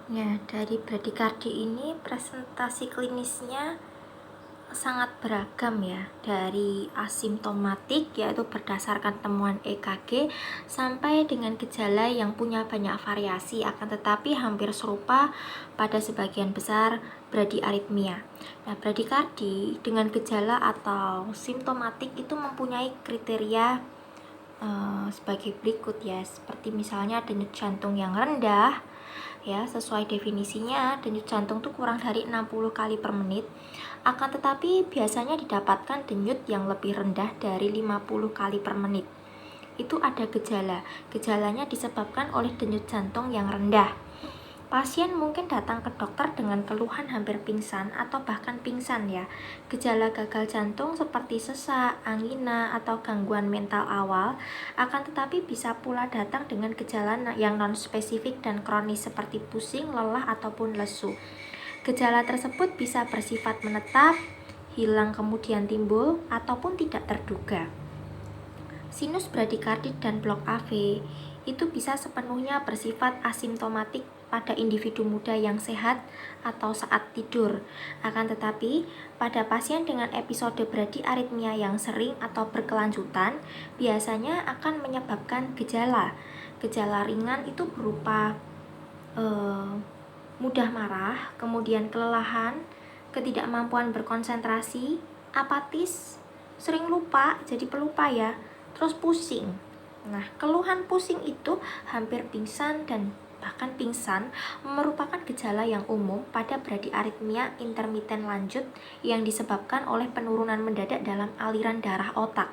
Ya, dari bradikardi ini presentasi klinisnya sangat beragam ya, dari asimptomatik yaitu berdasarkan temuan EKG sampai dengan gejala yang punya banyak variasi akan tetapi hampir serupa pada sebagian besar bradiaritmia. Nah, bradikardi dengan gejala atau simptomatik itu mempunyai kriteria sebagai berikut ya, seperti misalnya denyut jantung yang rendah ya, sesuai definisinya denyut jantung itu kurang dari 60 kali per menit, akan tetapi biasanya didapatkan denyut yang lebih rendah dari 50 kali per menit. Itu ada gejalanya disebabkan oleh denyut jantung yang rendah. Pasien mungkin datang ke dokter dengan keluhan hampir pingsan atau bahkan pingsan ya. Gejala gagal jantung seperti sesak, angina, atau gangguan mental awal, akan tetapi bisa pula datang dengan gejala yang non-spesifik dan kronis seperti pusing, lelah, ataupun lesu. Gejala tersebut bisa bersifat menetap, hilang kemudian timbul, ataupun tidak terduga. Sinus bradikardit dan blok AV itu bisa sepenuhnya bersifat asimptomatik pada individu muda yang sehat atau saat tidur. Akan tetapi, pada pasien dengan episode bradiaritmia yang sering atau berkelanjutan, biasanya akan menyebabkan gejala. Gejala ringan itu berupa mudah marah, kemudian kelelahan, ketidakmampuan berkonsentrasi, apatis, sering lupa, jadi pelupa ya, terus pusing. Nah, keluhan pusing itu hampir pingsan dan bahkan pingsan merupakan gejala yang umum pada bradiaritmia intermiten lanjut yang disebabkan oleh penurunan mendadak dalam aliran darah otak.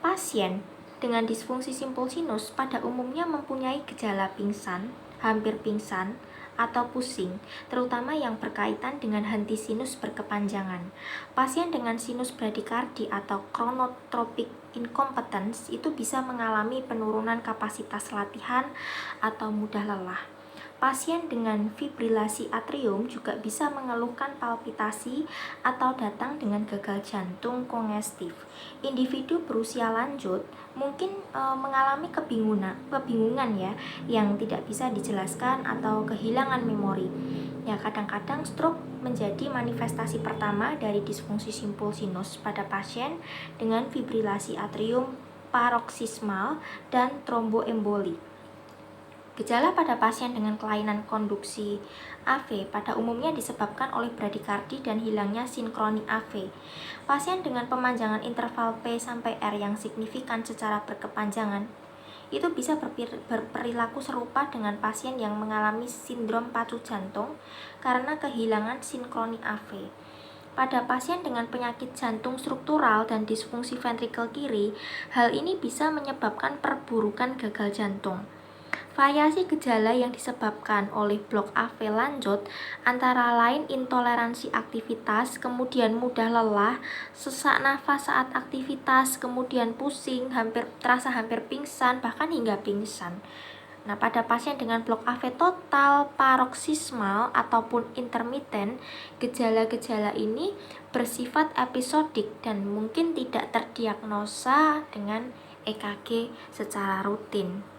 Pasien dengan disfungsi simpul sinus pada umumnya mempunyai gejala pingsan, hampir pingsan, atau pusing, terutama yang berkaitan dengan henti sinus berkepanjangan. Pasien dengan sinus bradikardi atau chronotropic incompetence itu bisa mengalami penurunan kapasitas latihan atau mudah lelah. Pasien dengan fibrilasi atrium juga bisa mengeluhkan palpitasi atau datang dengan gagal jantung kongestif. Individu berusia lanjut mungkin mengalami kebingungan ya, yang tidak bisa dijelaskan atau kehilangan memori. Ya, kadang-kadang stroke menjadi manifestasi pertama dari disfungsi simpul sinus pada pasien dengan fibrilasi atrium paroksismal dan tromboemboli. Gejala pada pasien dengan kelainan konduksi AV pada umumnya disebabkan oleh bradikardi dan hilangnya sinkroni AV. Pasien dengan pemanjangan interval P sampai R yang signifikan secara berkepanjangan itu bisa berperilaku serupa dengan pasien yang mengalami sindrom pacu jantung karena kehilangan sinkroni AV. Pada pasien dengan penyakit jantung struktural dan disfungsi ventrikel kiri, hal ini bisa menyebabkan perburukan gagal jantung. Variasi gejala yang disebabkan oleh blok AV lanjut antara lain intoleransi aktivitas, kemudian mudah lelah, sesak nafas saat aktivitas, kemudian pusing, terasa hampir pingsan, bahkan hingga pingsan. Nah, pada pasien dengan blok AV total, paroksismal, ataupun intermiten, gejala-gejala ini bersifat episodik dan mungkin tidak terdiagnosa dengan EKG secara rutin.